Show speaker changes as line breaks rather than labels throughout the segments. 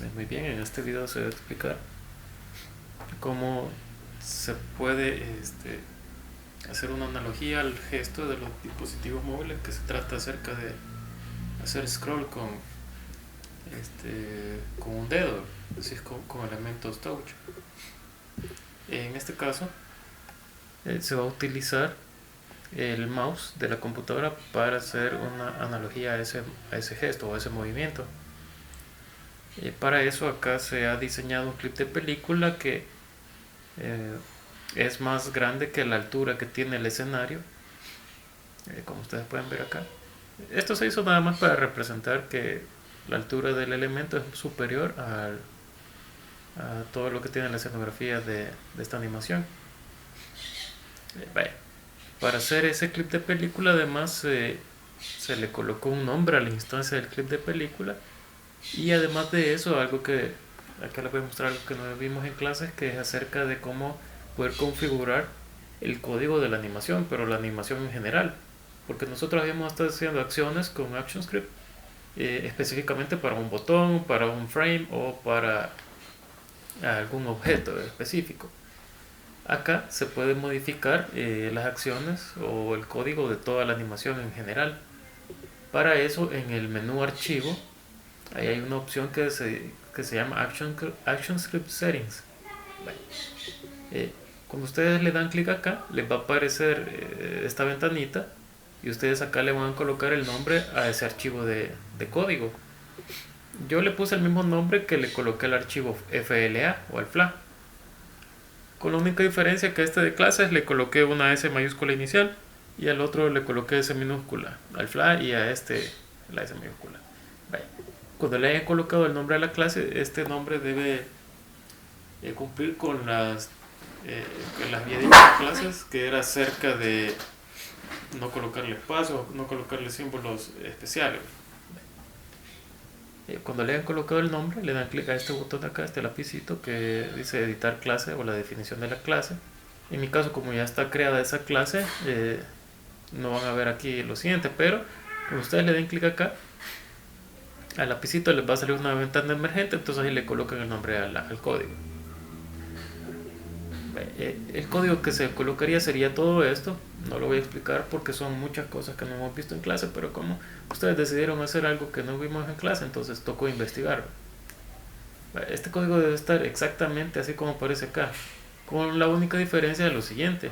Muy bien, en este video se va a explicar cómo se puede hacer una analogía al gesto de los dispositivos móviles, que se trata acerca de hacer scroll con un dedo, es decir, con elementos touch. En este caso se va a utilizar el mouse de la computadora para hacer una analogía a ese gesto o a ese movimiento. Para eso acá se ha diseñado un clip de película que eh, es más grande que la altura que tiene el escenario, como ustedes pueden ver acá. Esto se hizo nada más para representar que la altura del elemento es superior a todo lo que tiene la escenografía de esta animación. Para hacer ese clip de película además se le colocó un nombre a la instancia del clip de película, y además de eso algo que acá les voy a mostrar, algo que no vimos en clases, que es acerca de cómo poder configurar el código de la animación, pero la animación en general, porque nosotros habíamos estado haciendo acciones con ActionScript específicamente para un botón, para un frame o para algún objeto específico. Acá se puede modificar las acciones o el código de toda la animación en general. Para eso, en el menú archivo, ahí hay una opción que se llama ActionScript Settings. Cuando ustedes le dan clic acá, les va a aparecer esta ventanita, y ustedes acá le van a colocar el nombre a ese archivo de código. Yo le puse el mismo nombre que le coloqué al archivo FLA o al FLA, con la única diferencia que a este de clases le coloqué una S mayúscula inicial y al otro le coloqué S minúscula, al FLA, y a este la S mayúscula. Cuando le hayan colocado el nombre a la clase, este nombre debe cumplir con las había dicho en clases, que era acerca de no colocarle espacios, no colocarle símbolos especiales. Cuando le hayan colocado el nombre, le dan clic a este botón de acá, este lapicito que dice editar clase o la definición de la clase. En mi caso, como ya está creada esa clase, no van a ver aquí lo siguiente, pero cuando ustedes le den clic acá, al lapicito les va a salir una ventana emergente, entonces ahí le colocan el nombre al código. El código que se colocaría sería todo esto. No lo voy a explicar porque son muchas cosas que no hemos visto en clase, pero como ustedes decidieron hacer algo que no vimos en clase, entonces tocó investigar. Este código debe estar exactamente así como aparece acá, con la única diferencia de lo siguiente.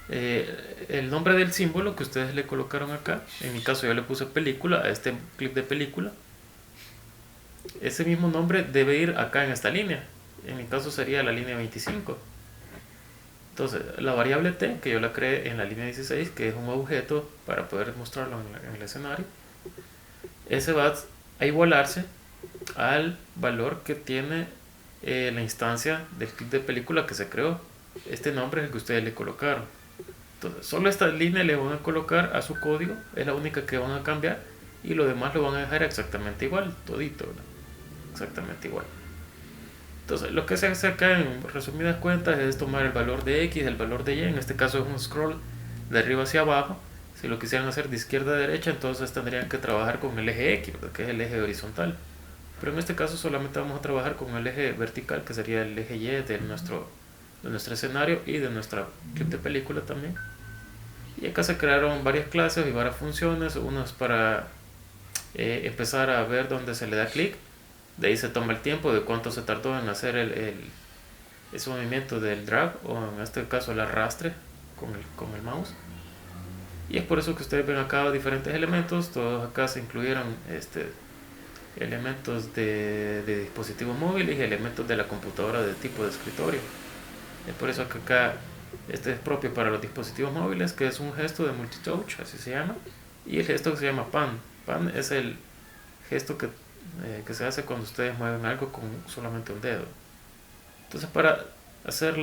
El nombre del símbolo que ustedes le colocaron acá, en mi caso yo le puse película a este clip de película, ese mismo nombre debe ir acá en esta línea. En mi caso sería la línea 25. Entonces, la variable t, que yo la creé en la línea 16, que es un objeto para poder mostrarlo en el escenario, ese va a igualarse al valor que tiene la instancia del clip de película que se creó. Este nombre es el que ustedes le colocaron. Entonces, solo esta línea le van a colocar a su código, es la única que van a cambiar, y lo demás lo van a dejar exactamente igual, todito, ¿verdad? Exactamente igual. Entonces, lo que se hace acá en resumidas cuentas es tomar el valor de X, el valor de Y, en este caso es un scroll de arriba hacia abajo. Si lo quisieran hacer de izquierda a derecha, entonces tendrían que trabajar con el eje X, que es el eje horizontal. Pero en este caso solamente vamos a trabajar con el eje vertical, que sería el eje Y de nuestro escenario y de nuestra clip de película también. Y acá se crearon varias clases y varias funciones, unas para empezar a ver dónde se le da clic. De ahí se toma el tiempo de cuánto se tardó en hacer ese movimiento del drag, o en este caso el arrastre con el mouse. Y es por eso que ustedes ven acá diferentes elementos. Todos acá se incluyeron elementos de dispositivos móviles y elementos de la computadora de tipo de escritorio. Es por eso que acá este es propio para los dispositivos móviles, que es un gesto de multitouch, así se llama. Y el gesto que se llama pan. Pan es el gesto que se hace cuando ustedes mueven algo con solamente un dedo. Entonces, para hacer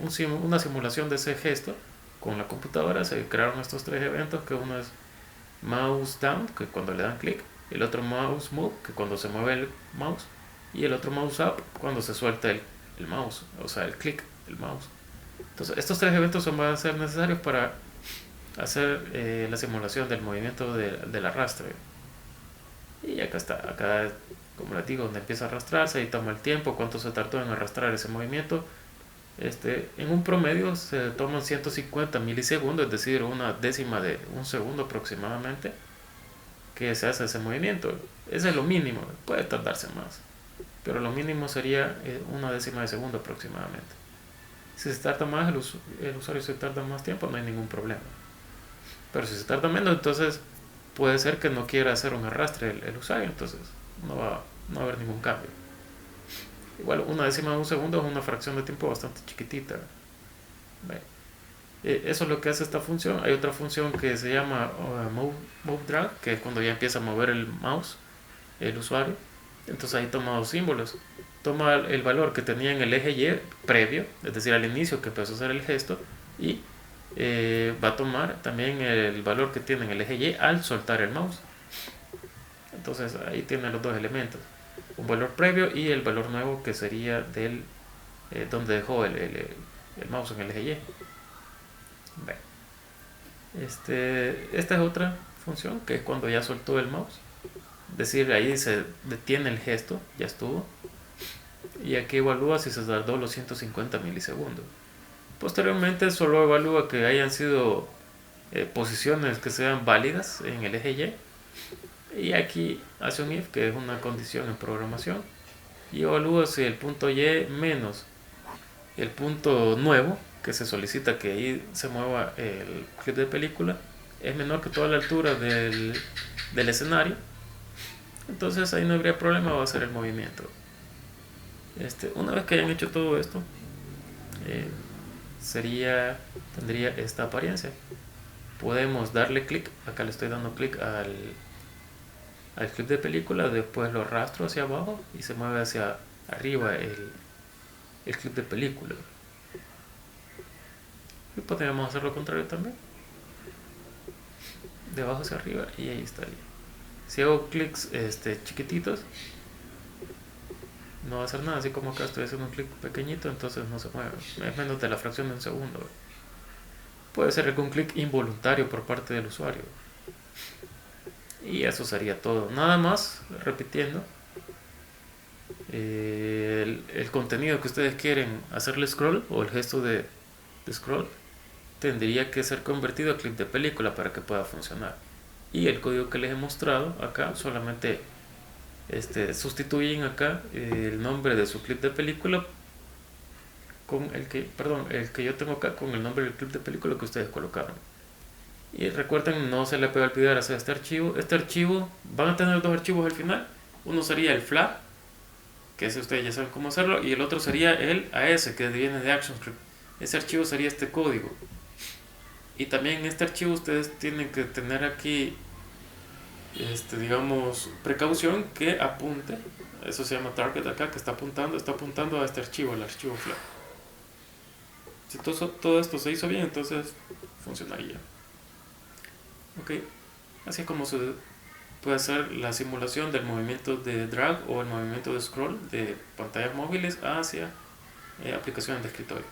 una simulación de ese gesto con la computadora, se crearon estos tres eventos, que uno es mouse down, que cuando le dan clic, el otro mouse move, que cuando se mueve el mouse, y el otro mouse up, cuando se suelta el mouse, o sea, el clic del mouse. Entonces, estos tres eventos van a ser necesarios para hacer la simulación del movimiento del arrastre. Y acá está, acá como les digo, donde empieza a arrastrarse, ahí toma el tiempo, cuánto se tardó en arrastrar ese movimiento. En un promedio se toman 150 milisegundos, es decir, una décima de un segundo aproximadamente, que se hace ese movimiento. Ese es lo mínimo, puede tardarse más, pero lo mínimo sería una décima de segundo aproximadamente. Si se tarda más, el usuario se tarda más tiempo, no hay ningún problema. Pero si se tarda menos, entonces puede ser que no quiera hacer un arrastre el usuario, entonces no va a haber ningún cambio. Igual, una décima de un segundo es una fracción de tiempo bastante chiquitita. Eso es lo que hace esta función. Hay otra función que se llama move drag, que es cuando ya empieza a mover el mouse el usuario. Entonces ahí toma dos símbolos. Toma el valor que tenía en el eje Y previo, es decir, al inicio que empezó a hacer el gesto, y va a tomar también el valor que tiene en el eje Y al soltar el mouse. Entonces ahí tiene los dos elementos, un valor previo y el valor nuevo que sería del donde dejó el mouse en el eje Y. Esta es otra función, que es cuando ya soltó el mouse, es decir, ahí se detiene el gesto, ya estuvo, y aquí evalúa si se tardó los 150 milisegundos. Posteriormente solo evalúa que hayan sido posiciones que sean válidas en el eje Y aquí hace un if, que es una condición en programación, y evalúa si el punto Y menos el punto nuevo que se solicita que ahí se mueva el clip de película es menor que toda la altura del escenario. Entonces ahí no habría problema, va a ser el movimiento. Una vez que hayan hecho todo esto, tendría esta apariencia. Podemos darle clic, acá le estoy dando clic al clip de película, después lo arrastro hacia abajo y se mueve hacia arriba el clip de película. Y podríamos hacer lo contrario también, de abajo hacia arriba, y ahí estaría. Si hago clics chiquititos, no va a hacer nada, así como acá estoy haciendo un clic pequeñito, entonces no se mueve, es menos de la fracción de un segundo. Puede ser algún clic involuntario por parte del usuario. Y eso sería todo. Nada más, repitiendo, el contenido que ustedes quieren hacerle scroll, o el gesto de scroll, tendría que ser convertido a clip de película para que pueda funcionar. Y el código que les he mostrado acá solamente sustituyen acá el nombre de su clip de película con el que yo tengo acá con el nombre del clip de película que ustedes colocaron. Y recuerden, no se le puede olvidar hacer este archivo. Van a tener dos archivos al final. Uno sería el FLAP, que ese ustedes ya saben cómo hacerlo, y el otro sería el AS, que viene de ActionScript. Ese archivo sería este código. Y también en este archivo ustedes tienen que tener aquí digamos, precaución que apunte, eso se llama target acá, que está apuntando a este archivo, el archivo FLAP. Si todo esto se hizo bien, entonces funcionaría. Ok, así es como se puede hacer la simulación del movimiento de drag o el movimiento de scroll de pantallas móviles hacia aplicaciones de escritorio.